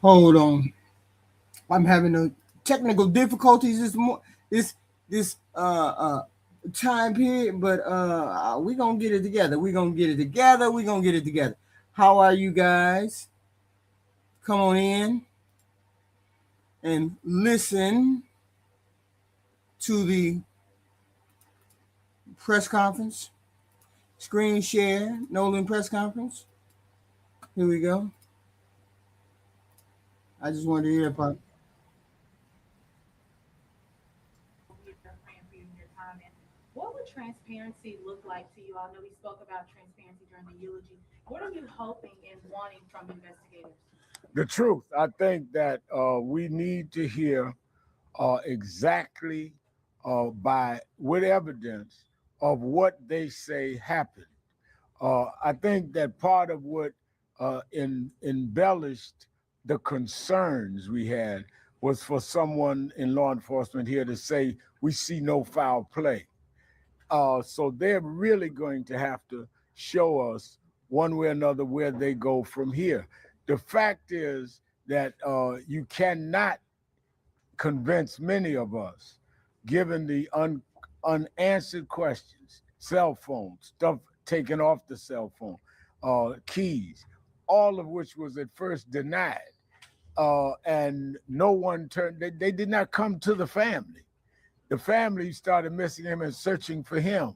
Hold on. I'm having a technical difficulties this time period, but we gonna get it together. We gonna get it together. We gonna get it together. How are you guys? Come on in and listen to the press conference. Screen share, Nolan press conference. Here we go. I just wanted to hear about. Here, praying for you in your time. And what would transparency look like to you? I know we spoke about transparency during the eulogy. What are you hoping and wanting from investigators? The truth. I think that we need to hear exactly by with evidence of what they say happened. I think that part of what embellished the concerns we had was for someone in law enforcement here to say we see no foul play. So they're really going to have to show us one way or another where they go from here. The fact is that you cannot convince many of us, given the unanswered questions, cell phones, stuff taken off the cell phone, keys, all of which was at first denied. And no one turned, they did not come to the family. The family started missing him and searching for him.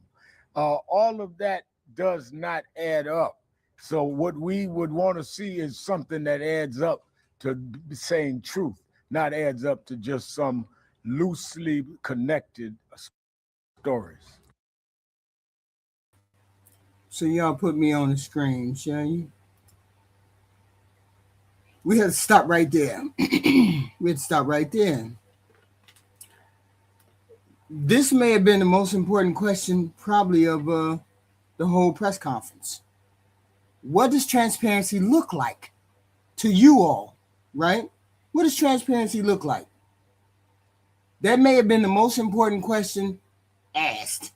All of that does not add up. So what we would want to see is something that adds up to saying truth, not adds up to just some loosely connected stories. So y'all put me on the screen, shall you? We had to stop right there. We had to stop right there. This may have been the most important question, probably, of the whole press conference. What does transparency look like to you all, right? What does transparency look like? That may have been the most important question asked.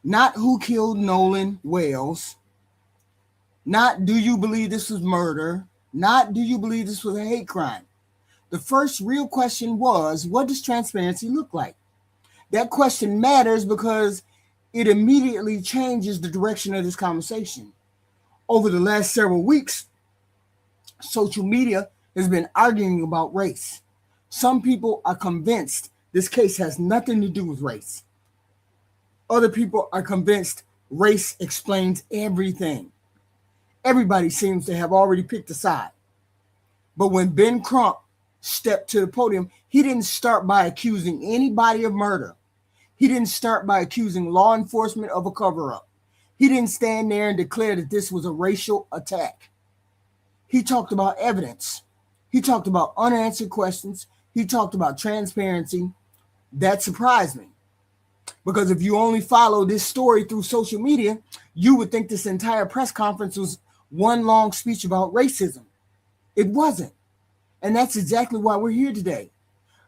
Not who killed Nolan Wells. Not do you believe this was murder. Not do you believe this was a hate crime. The first real question was, what does transparency look like? That question matters because it immediately changes the direction of this conversation. Over the last several weeks, social media has been arguing about race. Some people are convinced this case has nothing to do with race. Other people are convinced race explains everything. Everybody seems to have already picked a side. But when Ben Crump stepped to the podium, he didn't start by accusing anybody of murder. He didn't start by accusing law enforcement of a cover-up. He didn't stand there and declare that this was a racial attack. He talked about evidence. He talked about unanswered questions. He talked about transparency. That surprised me. Because if you only follow this story through social media, you would think this entire press conference was one long speech about racism. It wasn't. And that's exactly why we're here today.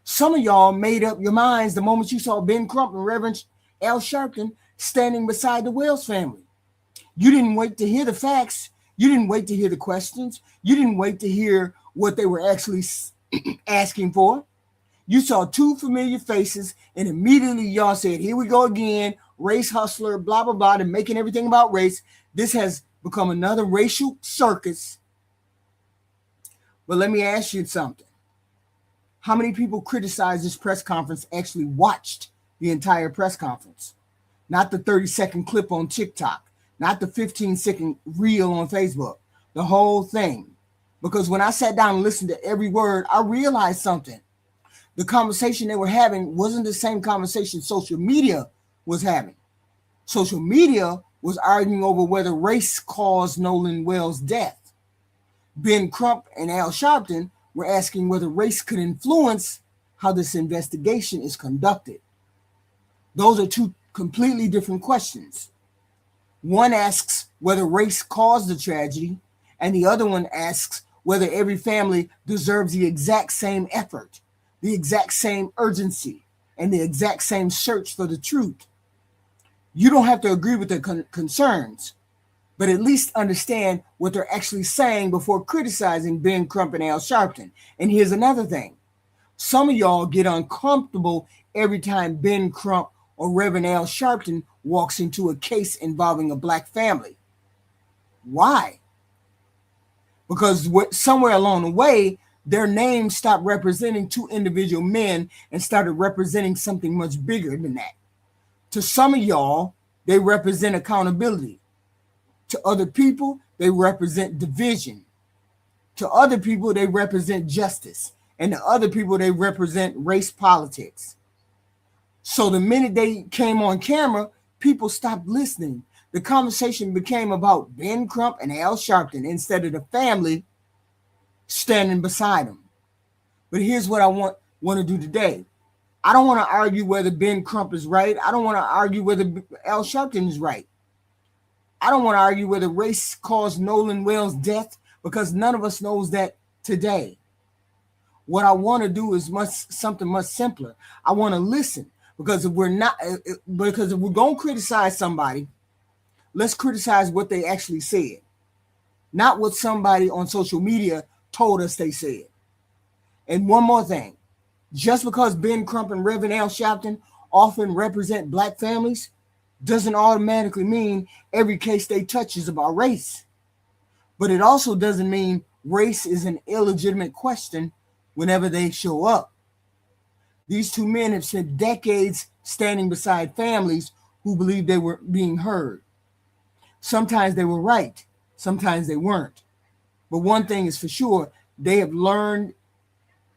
Some of y'all made up your minds the moment you saw Ben Crump and Reverend Al Sharpton standing beside the Wells family. You didn't wait to hear the facts. You didn't wait to hear the questions. You didn't wait to hear what they were actually asking for. You saw two familiar faces, and immediately y'all said, here we go again, race hustler, blah, blah, blah, and making everything about race. This has become another racial circus. But let me ask you something. How many people criticized this press conference actually watched the entire press conference? Not the 30-second clip on TikTok, not the 15-second reel on Facebook, the whole thing. Because when I sat down and listened to every word, I realized something. The conversation they were having wasn't the same conversation social media was having. Social media was arguing over whether race caused Nolan Wells' death. Ben Crump and Al Sharpton were asking whether race could influence how this investigation is conducted. Those are two completely different questions. One asks whether race caused the tragedy, and the other one asks whether every family deserves the exact same effort, the exact same urgency, and the exact same search for the truth. You don't have to agree with the concerns, but at least understand what they're actually saying before criticizing Ben Crump and Al Sharpton. And here's another thing. Some of y'all get uncomfortable every time Ben Crump or Reverend Al Sharpton walks into a case involving a black family. Why? Because somewhere along the way, their names stopped representing two individual men and started representing something much bigger than that. To some of y'all, they represent accountability. To other people, they represent division. To other people, they represent justice. And to other people, they represent race politics. So the minute they came on camera, people stopped listening. The conversation became about Ben Crump and Al Sharpton instead of the family standing beside them. But here's what I want to do today. I don't want to argue whether Ben Crump is right. I don't want to argue whether Al Sharpton is right. I don't want to argue whether race caused Nolan Wells' death, because none of us knows that today. What I want to do is something much simpler. I want to listen, because if we're going to criticize somebody, let's criticize what they actually said, not what somebody on social media told us they said. And one more thing, just because Ben Crump and Rev and Al Sharpton often represent black families doesn't automatically mean every case they touch is about race. But it also doesn't mean race is an illegitimate question whenever they show up. These two men have spent decades standing beside families who believed they were being heard. Sometimes they were right, sometimes they weren't. But one thing is for sure, they have learned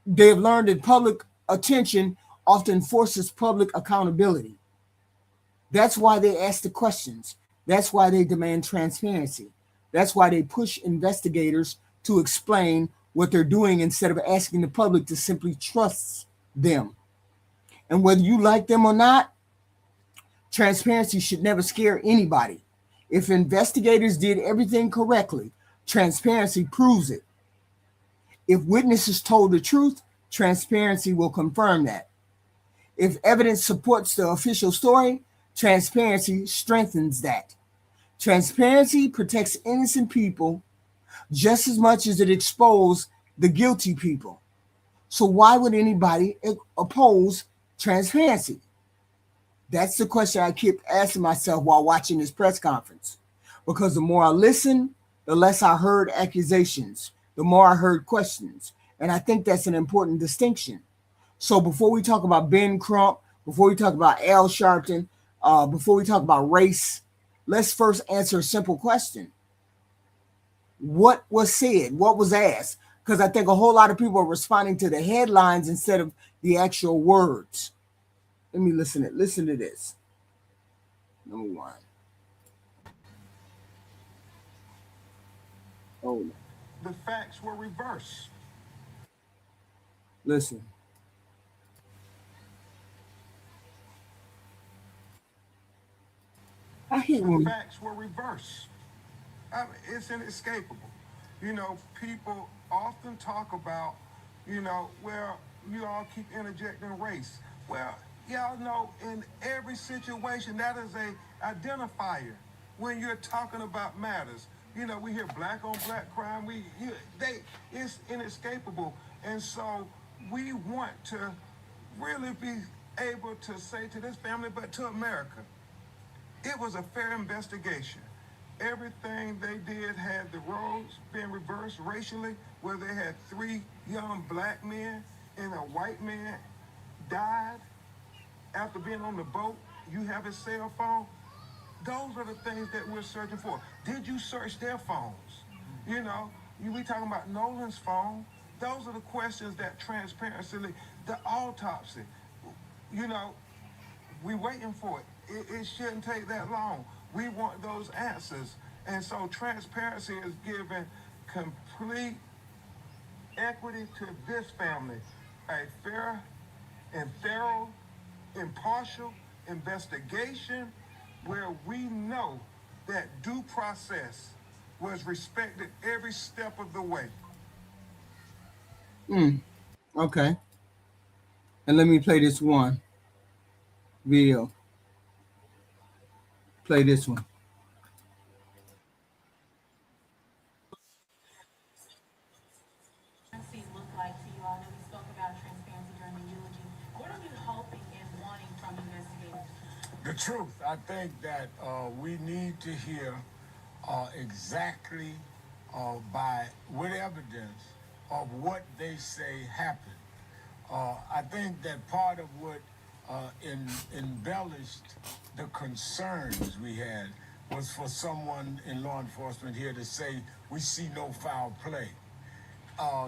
that public attention often forces public accountability. That's why they ask the questions. That's why they demand transparency. That's why they push investigators to explain what they're doing instead of asking the public to simply trust them. And whether you like them or not, transparency should never scare anybody. If investigators did everything correctly, transparency proves it. If witnesses told the truth, transparency will confirm that. If evidence supports the official story, transparency strengthens that. Transparency protects innocent people just as much as it exposes the guilty people. So why would anybody oppose transparency? That's the question I keep asking myself while watching this press conference. Because the more I listened, the less I heard accusations, the more I heard questions. And I think that's an important distinction. So before we talk about Ben Crump, before we talk about Al Sharpton, before we talk about race, let's first answer a simple question. What was said? What was asked? Because I think a whole lot of people are responding to the headlines instead of the actual words. Let me listen to this. Number one. Oh, the facts were reversed. Listen. I hate when the facts were reversed. I mean, it's inescapable. You know, people often talk about, well, you all keep interjecting race. Well, y'all know in every situation that is a identifier when you're talking about matters. We hear black on black crime. It's inescapable. And so we want to really be able to say to this family, but to America, it was a fair investigation. Everything they did had the roles been reversed racially, where they had 3 young black men and a white man died after being on the boat. You have his cell phone. Those are the things that we're searching for. Did you search their phones? We talking about Nolan's phone. Those are the questions that transparency, the autopsy, we waiting for it. It shouldn't take that long. We want those answers. And so transparency is giving complete equity to this family. A fair and thorough, impartial investigation where we know that due process was respected every step of the way. Okay. And let me play this one video. Play this one. I think that we need to hear exactly with evidence of what they say happened. I think that part of what embellished the concerns we had was for someone in law enforcement here to say, we see no foul play.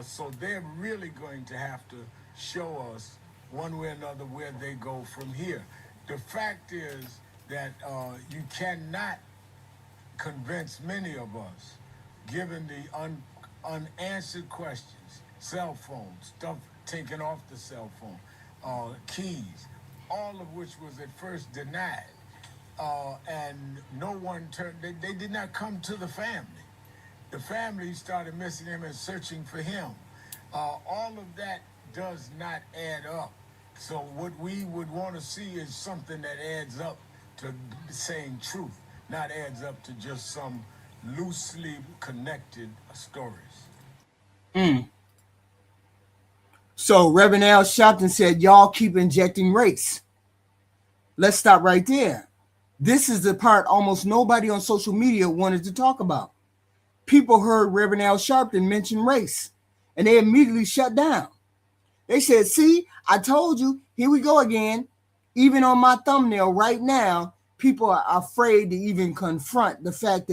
So they're really going to have to show us one way or another where they go from here. The fact is that you cannot convince many of us, given the unanswered questions, cell phones, stuff taken off the cell phone, keys, all of which was at first denied. And no one they did not come to the family. The family started missing him and searching for him. All of that does not add up. So what we would want to see is something that adds up to saying truth, not adds up to just some loosely connected stories. So Reverend Al Sharpton said, y'all keep injecting race. Let's stop right there. This is the part almost nobody on social media wanted to talk about. People heard Reverend Al Sharpton mention race, and they immediately shut down. They said, see, I told you, here we go again. Even on my thumbnail right now, people are afraid to even confront the fact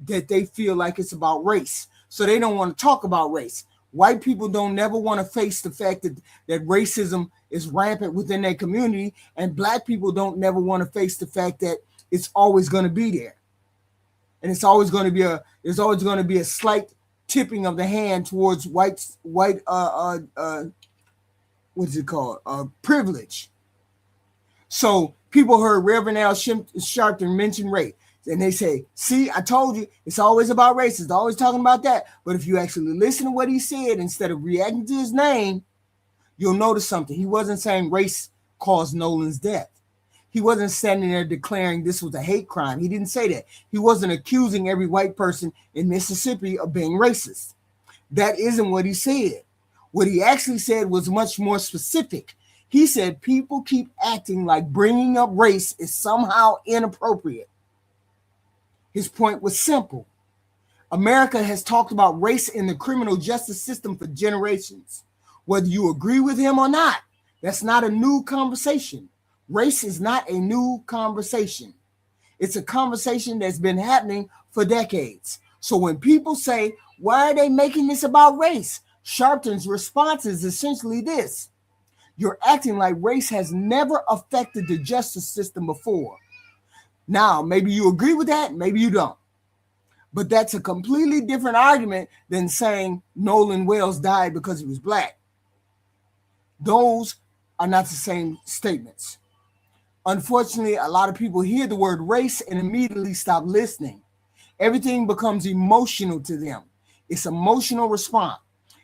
that they feel like it's about race. So they don't want to talk about race. White people don't never want to face the fact that racism is rampant within their community, and black people don't never want to face the fact that it's always going to be there. And it's always going to be a slight tipping of the hand towards white privilege. So people heard Reverend Al Sharpton mention race, and they say, see, I told you, it's always about race. It's always talking about that. But if you actually listen to what he said instead of reacting to his name, you'll notice something. He wasn't saying race caused Nolan's death. He wasn't standing there declaring this was a hate crime. He didn't say that. He wasn't accusing every white person in Mississippi of being racist. That isn't what he said. What he actually said was much more specific. He said people keep acting like bringing up race is somehow inappropriate. His point was simple. America has talked about race in the criminal justice system for generations. Whether you agree with him or not, that's not a new conversation. Race is not a new conversation. It's a conversation that's been happening for decades. So when people say, why are they making this about race? Sharpton's response is essentially this. You're acting like race has never affected the justice system before. Now, maybe you agree with that, maybe you don't. But that's a completely different argument than saying Nolan Wells died because he was black. Those are not the same statements. Unfortunately, a lot of people hear the word race and immediately stop listening. Everything becomes emotional to them. It's emotional response.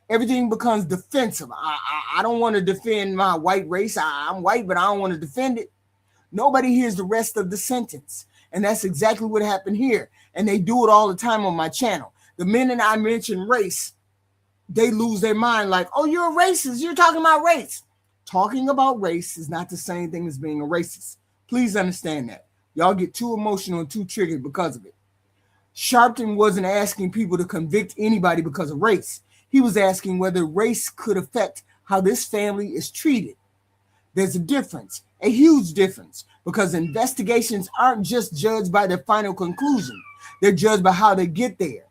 Everything becomes defensive. I don't want to defend my white race. I'm white, but I don't want to defend it. Nobody hears the rest of the sentence. And that's exactly what happened here. And they do it all the time on my channel. The minute I mention race, they lose their mind like, oh, you're a racist. You're talking about race. Talking about race is not the same thing as being a racist. Please understand that. Y'all get too emotional and too triggered because of it. Sharpton wasn't asking people to convict anybody because of race. He was asking whether race could affect how this family is treated. There's a difference, a huge difference, because investigations aren't just judged by their final conclusion. They're judged by how they get there.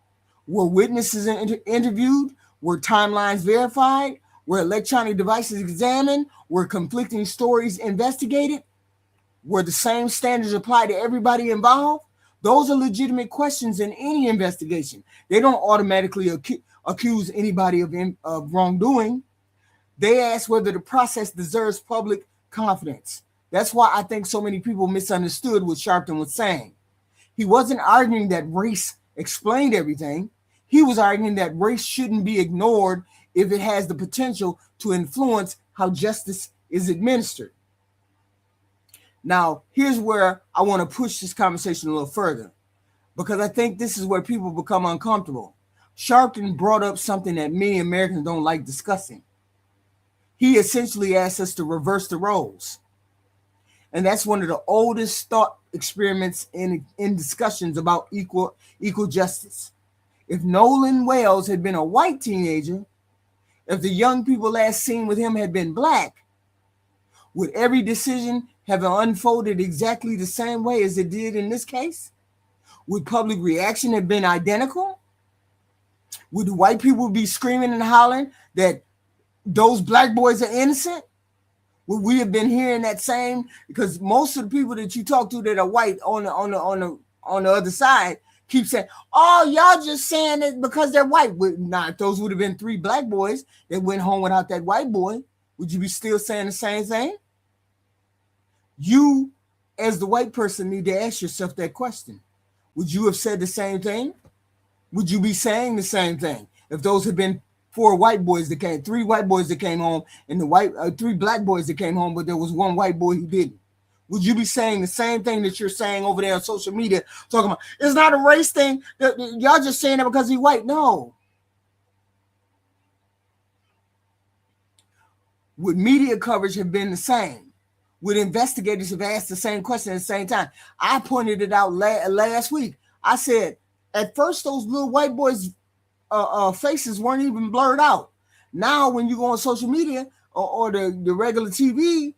Were witnesses interviewed? Were timelines verified? Were electronic devices examined? Were conflicting stories investigated? Were the same standards applied to everybody involved? Those are legitimate questions in any investigation. They don't automatically accuse anybody of wrongdoing. They ask whether the process deserves public confidence. That's why I think so many people misunderstood what Sharpton was saying. He wasn't arguing that race explained everything. He was arguing that race shouldn't be ignored if it has the potential to influence how justice is administered. Now, here's where I want to push this conversation a little further, because I think this is where people become uncomfortable. Sharpton brought up something that many Americans don't like discussing. He essentially asked us to reverse the roles. And that's one of the oldest thought experiments in discussions about equal justice. If Nolan Wells had been a white teenager, if the young people last seen with him had been black, would every decision have unfolded exactly the same way as it did in this case? Would public reaction have been identical? Would the white people be screaming and hollering that those black boys are innocent? Would we have been hearing that same? Because most of the people that you talk to that are white on the other side keep saying, "Oh, y'all just saying it because they're white." If those would have been 3 black boys that went home without that white boy, would you be still saying the same thing? You, as the white person, need to ask yourself that question. Would you have said the same thing? Would you be saying the same thing if those had been 3 white boys that came home, and the 3 black boys that came home, but there was 1 white boy who didn't? Would you be saying the same thing that you're saying over there on social media, talking about it's not a race thing? Y'all just saying it because he's white. No. Would media coverage have been the same? Would investigators have asked the same question at the same time? I pointed it out last week. I said, at first, those little white boys' faces weren't even blurred out. Now, when you go on social media or the regular TV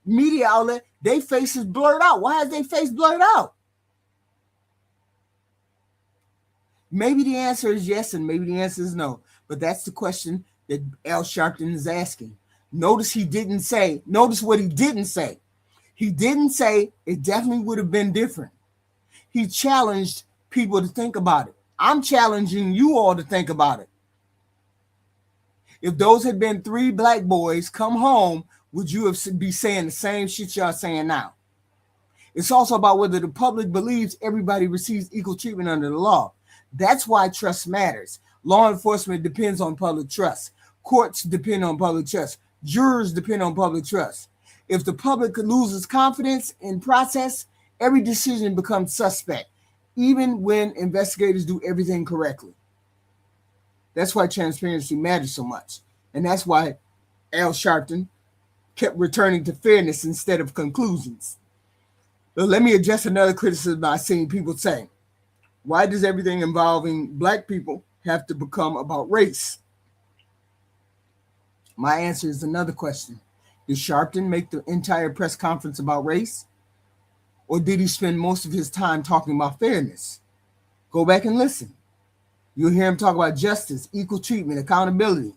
media outlet, their faces blurred out. Why is their face blurred out? Maybe the answer is yes, and maybe the answer is no. But that's the question that Al Sharpton is asking. Notice what he didn't say. He didn't say it definitely would have been different. He challenged people to think about it. I'm challenging you all to think about it. If those had been 3 black boys come home, would you be saying the same shit y'all saying now? It's also about whether the public believes everybody receives equal treatment under the law. That's why trust matters. Law enforcement depends on public trust. Courts depend on public trust. Jurors depend on public trust. If the public loses confidence in process, every decision becomes suspect, even when investigators do everything correctly. That's why transparency matters so much. And that's why Al Sharpton kept returning to fairness instead of conclusions. But let me address another criticism I've seen people say. Why does everything involving black people have to become about race? My answer is another question. Did Sharpton make the entire press conference about race? Or did he spend most of his time talking about fairness? Go back and listen. You'll hear him talk about justice, equal treatment, accountability,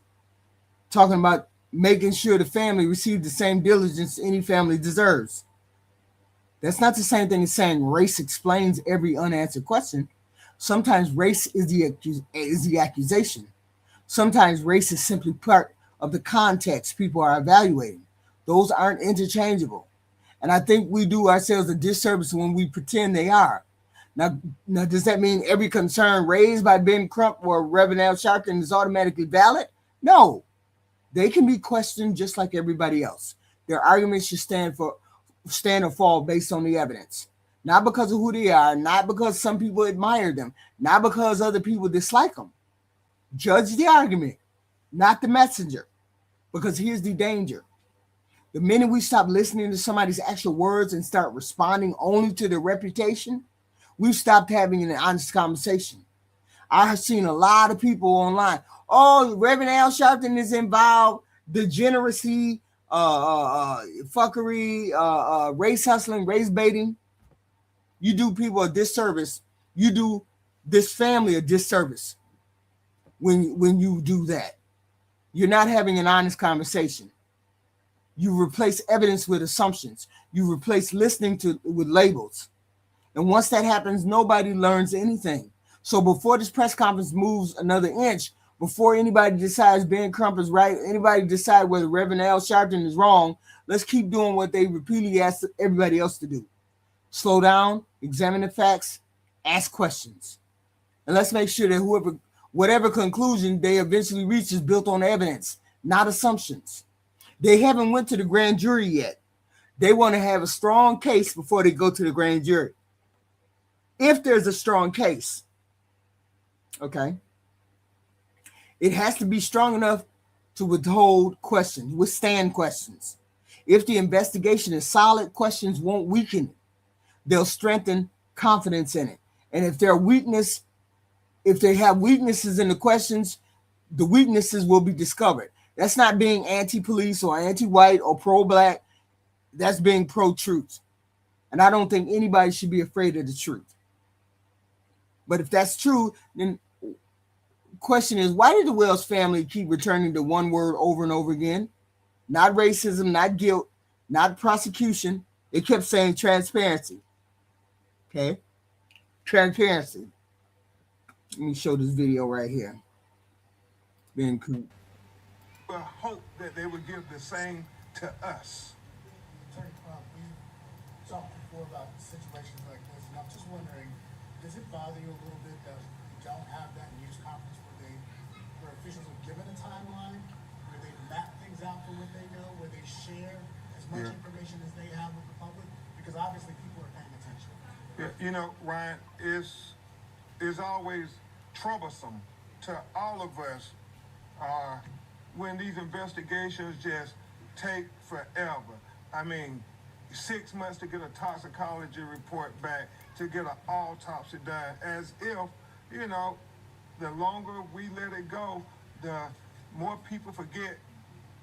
talking about making sure the family receives the same diligence any family deserves. That's not the same thing as saying race explains every unanswered question. Sometimes race is the accusation. Sometimes race is simply part of the context people are evaluating. Those aren't interchangeable. And I think we do ourselves a disservice when we pretend they are. Now, does that mean every concern raised by Ben Crump or Reverend Al Sharpton is automatically valid? No. They can be questioned just like everybody else. Their arguments should stand or fall based on the evidence. Not because of who they are, not because some people admire them, not because other people dislike them. Judge the argument, not the messenger. Because here's the danger. The minute we stop listening to somebody's actual words and start responding only to their reputation, we've stopped having an honest conversation. I have seen a lot of people online. Oh, Reverend Al Sharpton is involved. Degeneracy, fuckery, race hustling, race baiting. You do people a disservice. You do this family a disservice when you do that. You're not having an honest conversation. You replace evidence with assumptions. You replace listening with labels. And once that happens, nobody learns anything. So before this press conference moves another inch, before anybody decides Ben Crump is right, anybody decide whether Reverend Al Sharpton is wrong, let's keep doing what they repeatedly ask everybody else to do. Slow down, examine the facts, ask questions. And let's make sure that whatever conclusion they eventually reach is built on evidence, not assumptions. They haven't went to the grand jury yet. They want to have a strong case before they go to the grand jury. If there's a strong case, okay, it has to be strong enough to withstand questions. If the investigation is solid, questions won't weaken it. They'll strengthen confidence in it. And if they have weaknesses in the questions, the weaknesses will be discovered. That's not being anti-police or anti-white or pro-black. That's being pro-truth. And I don't think anybody should be afraid of the truth. But if that's true, then the question is, why did the Wells family keep returning to one word over and over again? Not racism, not guilt, not prosecution. They kept saying transparency. Okay? Transparency. Let me show this video right here. Ben Crump. But hope that they would give the same to us. Attorney Crump, we talked before about situations like this, and I'm just wondering, does it bother you a little bit that we don't have that news conference where officials are given a timeline, where they map things out for what they know, where they share as much information as they have with the public? Because obviously people are paying attention. Yeah, you know, Ryan, is always troublesome to all of us when these investigations just take forever. I mean, 6 months to get a toxicology report back, to get an autopsy done, as if, you know, the longer we let it go, the more people forget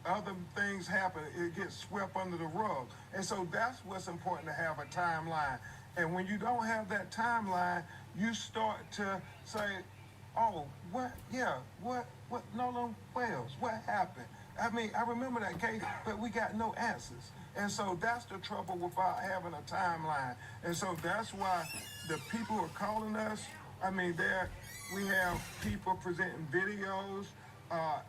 other things happen. It gets swept under the rug. And so that's what's important, to have a timeline. And when you don't have that timeline, you start to say, oh, what, Nolan Wells, what happened? I mean, I remember that case, but we got no answers. And so that's the trouble without having a timeline. And so that's why the people who are calling us, I mean, we have people presenting videos,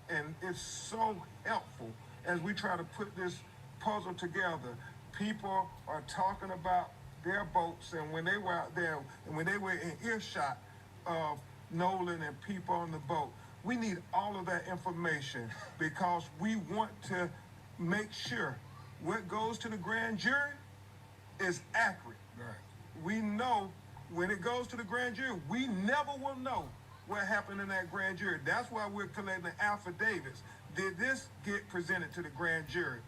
and it's so helpful as we try to put this puzzle together. People are talking about their boats, and when they were out there, and when they were in earshot of Nolan and people on the boat, we need all of that information, because we want to make sure what goes to the grand jury is accurate. Right. We know when it goes to the grand jury, we never will know what happened in that grand jury. That's why we're collecting affidavits. Did this get presented to the grand jury?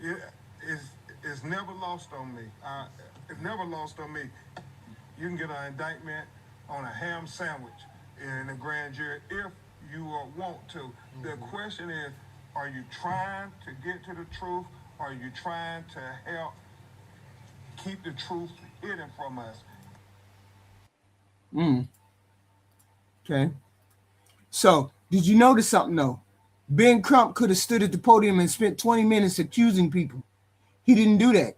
It's never lost on me. It's never lost on me. You can get an indictment on a ham sandwich in the grand jury if you want to. Mm-hmm. The question is, are you trying to get to the truth? Or are you trying to help keep the truth hidden from us? Okay. So, did you notice something though? Ben Crump could have stood at the podium and spent 20 minutes accusing people. He didn't do that.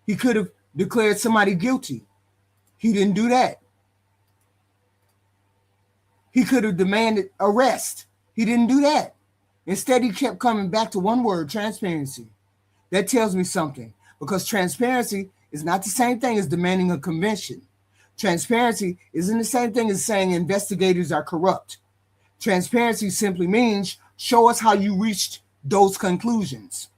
He could have declared somebody guilty. He didn't do that. He could have demanded arrest. He didn't do that. Instead, he kept coming back to one word: transparency. That tells me something, because transparency is not the same thing as demanding a convention. Transparency isn't the same thing as saying investigators are corrupt. Transparency simply means show us how you reached those conclusions.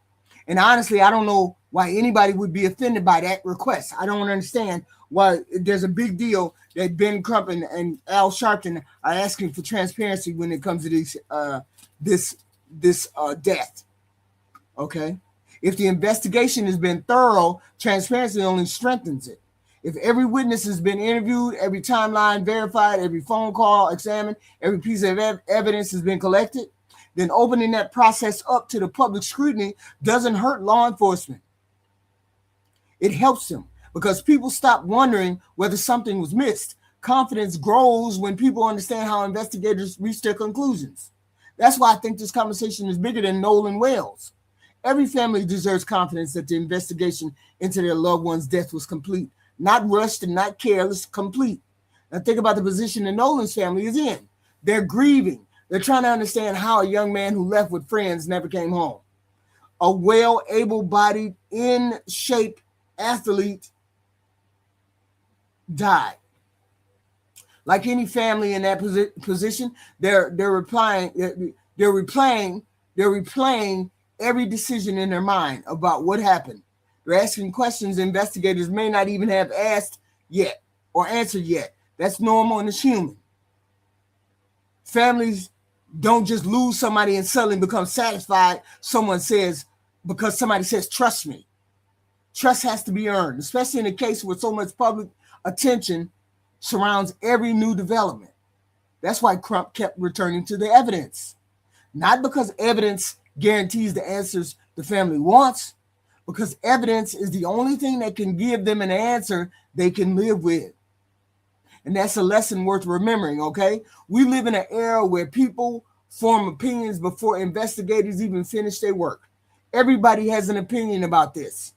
And honestly, I don't know why anybody would be offended by that request. I don't understand why there's a big deal that Ben Crump and Al Sharpton are asking for transparency when it comes to this death. Okay? If the investigation has been thorough, transparency only strengthens it. If every witness has been interviewed, every timeline verified, every phone call examined, every piece of evidence has been collected, then opening that process up to the public scrutiny doesn't hurt law enforcement. It helps them, because people stop wondering whether something was missed. Confidence grows when people understand how investigators reach their conclusions. That's why I think this conversation is bigger than Nolan Wells. Every family deserves confidence that the investigation into their loved one's death was complete, not rushed and not careless, complete. Now think about the position the Nolan's family is in. They're grieving. They're trying to understand how a young man who left with friends never came home. A well, able-bodied, in shape athlete died. Like any family in that position, they're replaying every decision in their mind about what happened. They're asking questions investigators may not even have asked yet or answered yet. That's normal and it's human. Families don't just lose somebody and suddenly become satisfied. Someone says because somebody says, trust me. Trust has to be earned, especially in a case where so much public attention surrounds every new development. That's why Crump kept returning to the evidence. Not because evidence guarantees the answers the family wants, because evidence is the only thing that can give them an answer they can live with. And that's a lesson worth remembering, okay? We live in an era where people form opinions before investigators even finish their work. Everybody has an opinion about this.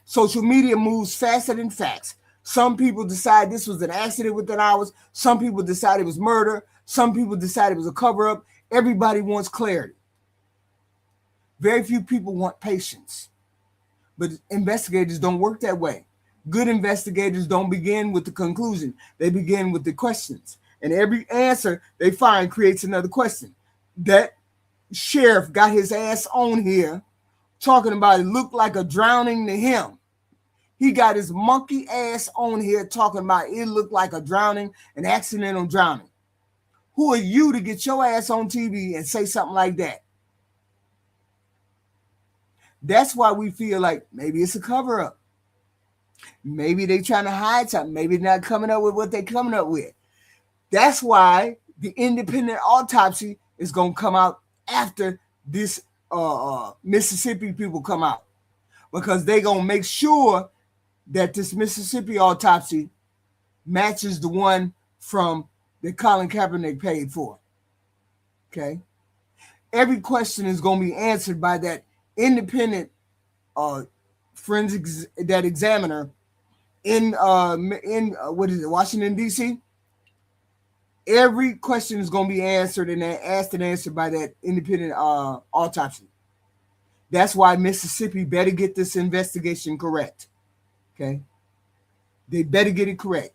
Social media moves faster than facts. Some people decide this was an accident within hours. Some people decide it was murder. Some people decide it was a cover-up. Everybody wants clarity. Very few people want patience. But investigators don't work that way. Good investigators don't begin with the conclusion. They begin with the questions. And every answer they find creates another question. That sheriff got his ass on here talking about it looked like a drowning to him. He got his monkey ass on here talking about it looked like a drowning, an accidental drowning. Who are you to get your ass on TV and say something like that? That's why we feel like maybe it's a cover-up. Maybe they're trying to hide something. Maybe they're not coming up with what they're coming up with. That's why the independent autopsy is going to come out after this Mississippi people come out. Because they're going to make sure that this Mississippi autopsy matches the one from that Colin Kaepernick paid for. Okay? Every question is going to be answered by that independent forensics, that examiner in what is it, Washington, D.C.? Every question is going to be answered and asked and answered by that independent autopsy. That's why Mississippi better get this investigation correct. Okay? They better get it correct.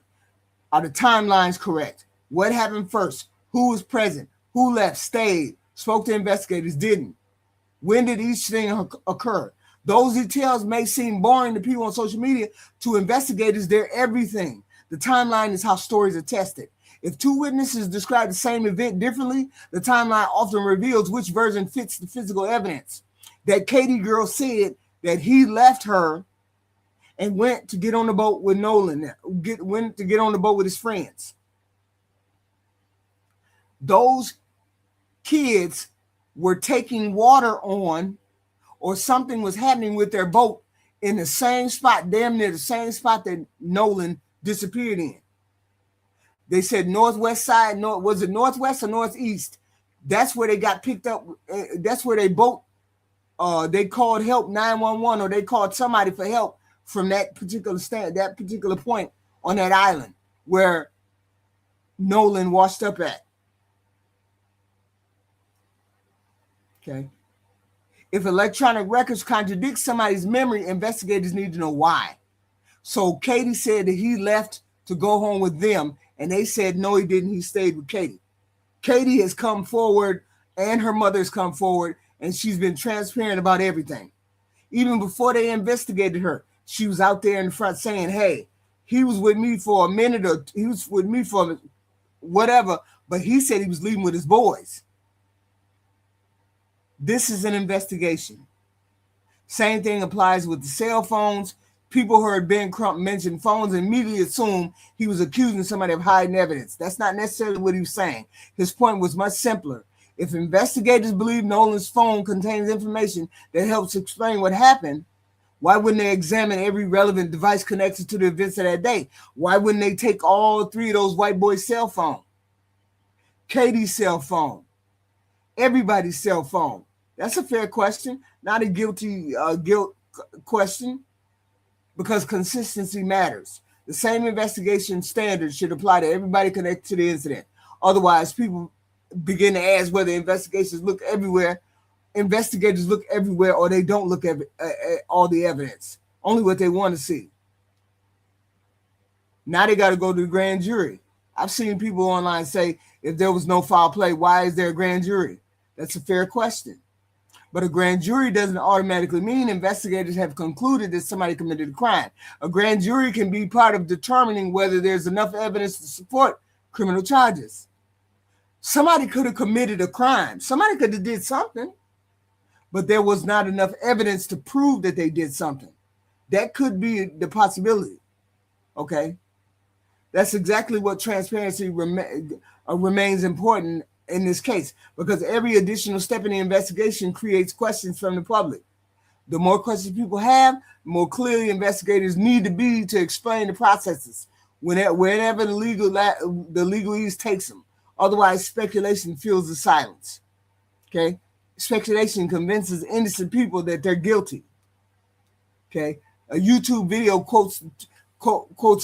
Are the timelines correct? What happened first? Who was present? Who left, stayed, spoke to investigators, didn't? When did each thing occur? Those details may seem boring to people on social media. To investigators, they're everything. The timeline is how stories are tested. If two witnesses describe the same event differently, the timeline often reveals which version fits the physical evidence. That Katie girl said that he left her and went to get on the boat with Nolan, went to get on the boat with his friends. Those kids were taking water on, or something was happening with their boat in the same spot, damn near the same spot that Nolan disappeared in. They said northwest side, was it northwest or northeast? That's where they got picked up. That's where they boat, they called help 911, or they called somebody for help from that particular point on that island where Nolan washed up at. Okay. If electronic records contradict somebody's memory, investigators need to know why. So Katie said that he left to go home with them, and they said no, he didn't. He stayed with Katie. Katie has come forward, and her mother has come forward, and she's been transparent about everything. Even before they investigated her, she was out there in front saying, hey, he was with me for a minute, or he was with me for whatever, but he said he was leaving with his boys. This is an investigation. Same thing applies with the cell phones. People heard Ben Crump mention phones and immediately assumed he was accusing somebody of hiding evidence. That's not necessarily what he was saying. His point was much simpler. If investigators believe Nolan's phone contains information that helps explain what happened, why wouldn't they examine every relevant device connected to the events of that day? Why wouldn't they take all three of those white boys' cell phone? Katie's cell phone, everybody's cell phone. That's a fair question, not a guilt question, because consistency matters. The same investigation standards should apply to everybody connected to the incident. Otherwise, people begin to ask whether investigators look everywhere, or they don't look at all the evidence, only what they want to see. Now they got to go to the grand jury. I've seen people online say, if there was no foul play, why is there a grand jury? That's a fair question. But a grand jury doesn't automatically mean investigators have concluded that somebody committed a crime. A grand jury can be part of determining whether there's enough evidence to support criminal charges. Somebody could have committed a crime. Somebody could have did something, but there was not enough evidence to prove that they did something. That could be the possibility. Okay? That's exactly what transparency remains important in this case, because every additional step in the investigation creates questions from the public. The more questions people have, the more clearly investigators need to be to explain the processes whenever the legalese takes them. Otherwise, speculation fills the silence. Okay? Speculation convinces innocent people that they're guilty. Okay? A YouTube video quotes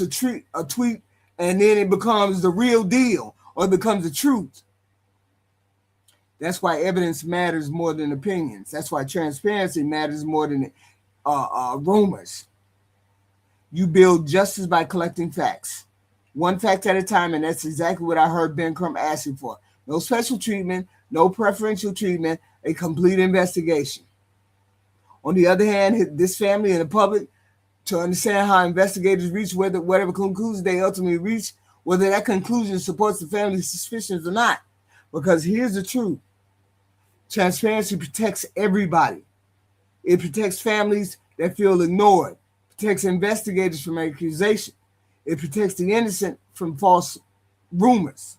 a tweet, and then it becomes the real deal or it becomes the truth. That's why evidence matters more than opinions. That's why transparency matters more than rumors. You build justice by collecting facts, one fact at a time, and that's exactly what I heard Ben Crump asking for. No special treatment, no preferential treatment, a complete investigation. On the other hand, this family and the public, to understand how investigators reach whatever conclusion they ultimately reach, whether that conclusion supports the family's suspicions or not. Because here's the truth. Transparency protects everybody. It protects families that feel ignored, protects investigators from accusation. It protects the innocent from false rumors.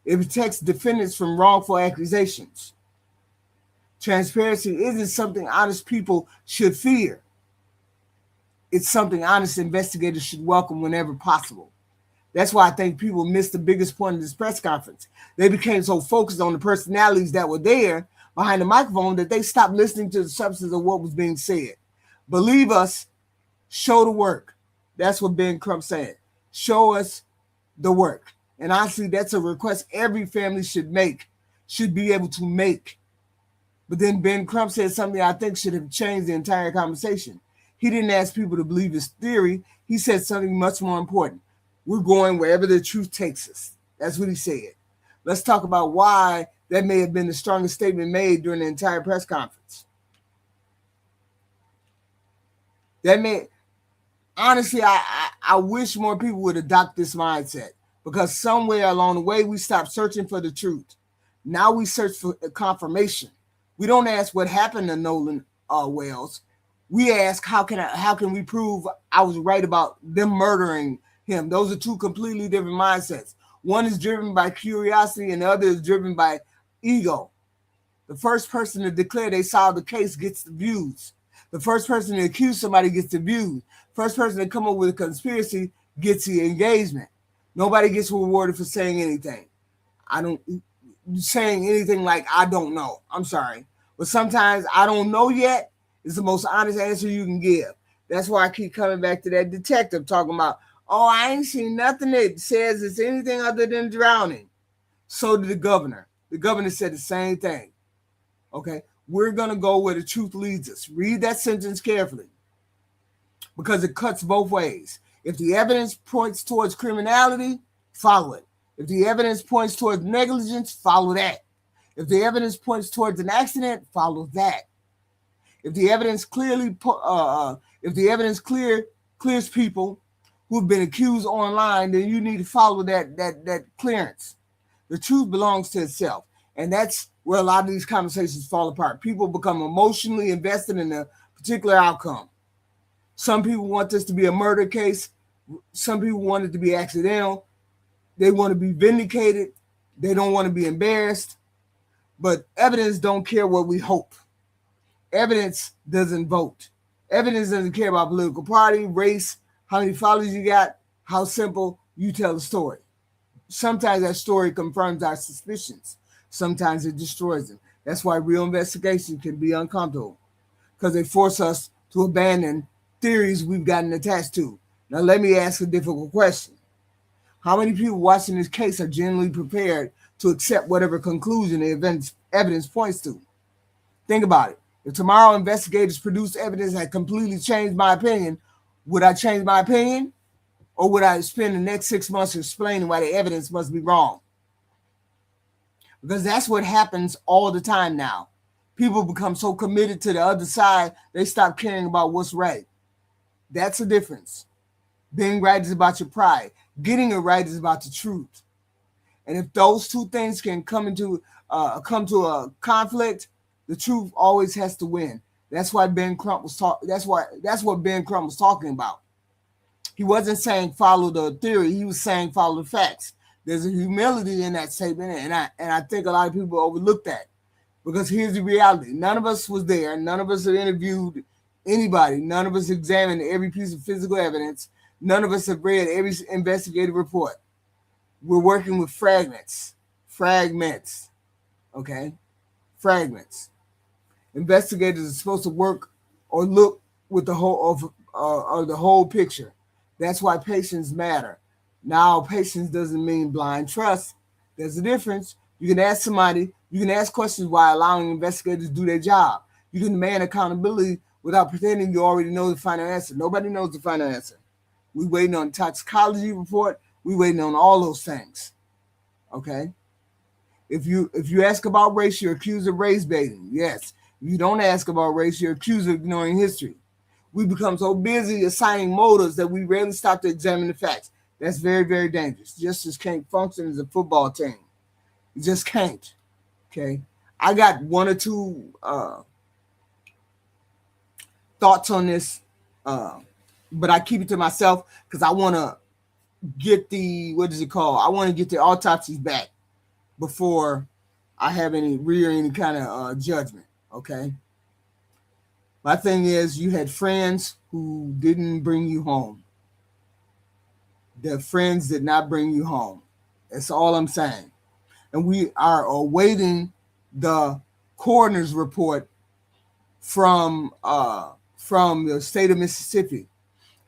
It protects defendants from wrongful accusations. Transparency isn't something honest people should fear. It's something honest investigators should welcome whenever possible. That's why I think people missed the biggest point of this press conference. They became so focused on the personalities that were there behind the microphone that they stopped listening to the substance of what was being said. Believe us, show the work. That's what Ben Crump said. Show us the work. And honestly, that's a request every family should be able to make. But then Ben Crump said something I think should have changed the entire conversation. He didn't ask people to believe his theory. He said something much more important. We're going wherever the truth takes us. That's what he said. Let's talk about why that may have been the strongest statement made during the entire press conference. Honestly, I wish more people would adopt this mindset, because somewhere along the way, we stopped searching for the truth. Now we search for confirmation. We don't ask what happened to Nolan Wells. We ask, how can we prove I was right about them murdering him? Those are two completely different mindsets. One is driven by curiosity and the other is driven by ego. The first person to declare they solved the case gets the views. The first person to accuse somebody gets the views. First person to come up with a conspiracy gets the engagement. Nobody gets rewarded for saying anything. Saying anything like, I don't know. I'm sorry. But sometimes I don't know yet is the most honest answer you can give. That's why I keep coming back to that detective talking about, oh, I ain't seen nothing that says it's anything other than drowning. So did the governor. The governor said the same thing. Okay? We're going to go where the truth leads us. Read that sentence carefully, because it cuts both ways. If the evidence points towards criminality, follow it. If the evidence points towards negligence, follow that. If the evidence points towards an accident, follow that. If the evidence clears people who've been accused online, then you need to follow that clearance. The truth belongs to itself. And that's where a lot of these conversations fall apart. People become emotionally invested in a particular outcome. Some people want this to be a murder case. Some people want it to be accidental. They want to be vindicated. They don't want to be embarrassed. But evidence don't care what we hope. Evidence doesn't vote. Evidence doesn't care about political party, race, how many followers you got, how simple you tell the story. Sometimes that story confirms our suspicions. Sometimes it destroys them. That's why real investigation can be uncomfortable, because they force us to abandon theories we've gotten attached to. Now, let me ask a difficult question. How many people watching this case are genuinely prepared to accept whatever conclusion the evidence points to? Think about it. If tomorrow investigators produce evidence that completely changed my opinion, would I change my opinion? Or would I spend the next 6 months explaining why the evidence must be wrong? Because that's what happens all the time now. People become so committed to the other side, they stop caring about what's right. That's the difference. Being right is about your pride. Getting it right is about the truth. And if those two things can come to a conflict, The truth always has to win. That's why Ben Crump was talking. That's what Ben Crump was talking about. He wasn't saying follow the theory. He was saying follow the facts. There's a humility in that statement, and I think a lot of people overlook that, because here's the reality: none of us was there. None of us have interviewed anybody. None of us examined every piece of physical evidence. None of us have read every investigative report. We're working with fragments. Okay, fragments. Investigators are supposed to work or look with the whole picture. That's why patience matter. Now, patience doesn't mean blind trust. There's a difference. You can ask somebody, you can ask questions while allowing investigators to do their job. You can demand accountability without pretending you already know the final answer. Nobody knows the final answer. We're waiting on the toxicology report. We're waiting on all those things. Okay? If you ask about race, you're accused of race baiting. Yes. If you don't ask about race, you're accused of ignoring history. We become so busy assigning motives that we rarely stop to examine the facts. That's very, very dangerous. Justice can't function as a football team. It just can't. Okay? I got one or two thoughts on this, but I keep it to myself because I want to get the, I want to get the autopsies back before I have any kind of judgment. Okay? My thing is, you had friends who didn't bring you home. Their friends did not bring you home. That's all I'm saying. And we are awaiting the coroner's report from the state of Mississippi.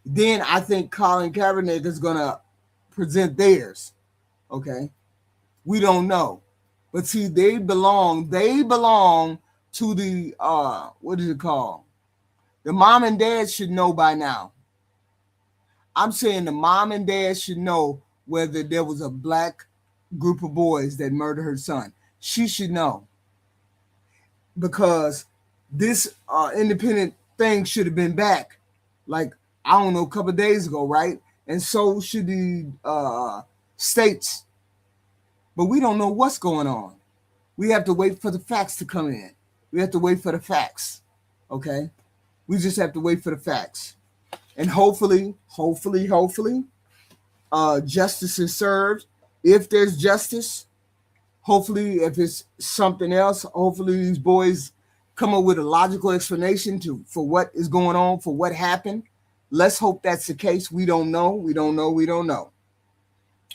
Then I think Colin Kaepernick is going to present theirs. Okay? We don't know. But see, they belong to the, the mom and dad should know by now. I'm saying the mom and dad should know whether there was a black group of boys that murdered her son. She should know. Because this independent thing should have been back, like, I don't know, a couple of days ago, right? And so should the states. But we don't know what's going on. We have to wait for the facts to come in. We have to wait for the facts. Okay? We just have to wait for the facts. And hopefully, justice is served. If there's justice, hopefully, if it's something else, hopefully these boys come up with a logical explanation for what is going on, for what happened. Let's hope that's the case. We don't know.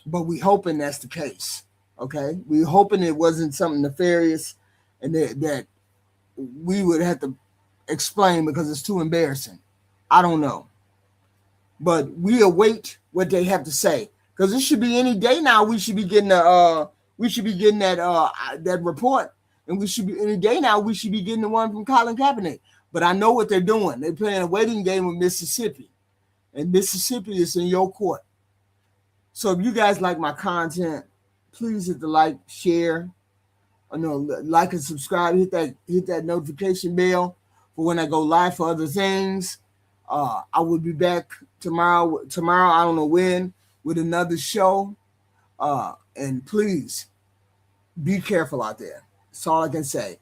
But we hoping that's the case. Okay? We hoping it wasn't something nefarious and that we would have to explain because it's too embarrassing. I don't know. But we await what they have to say. Because it should be any day now. We should be getting that report. And we should be any day now. We should be getting the one from Colin Kaepernick. But I know what they're doing. They're playing a waiting game with Mississippi. And Mississippi is in your court. So if you guys like my content, please hit the like, share, like and subscribe. Hit that notification bell for when I go live for other things. I will be back tomorrow, I don't know when, with another show. And please be careful out there. That's all I can say.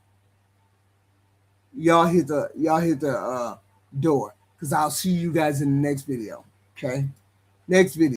Y'all hit the door, because I'll see you guys in the next video. Okay? Next video.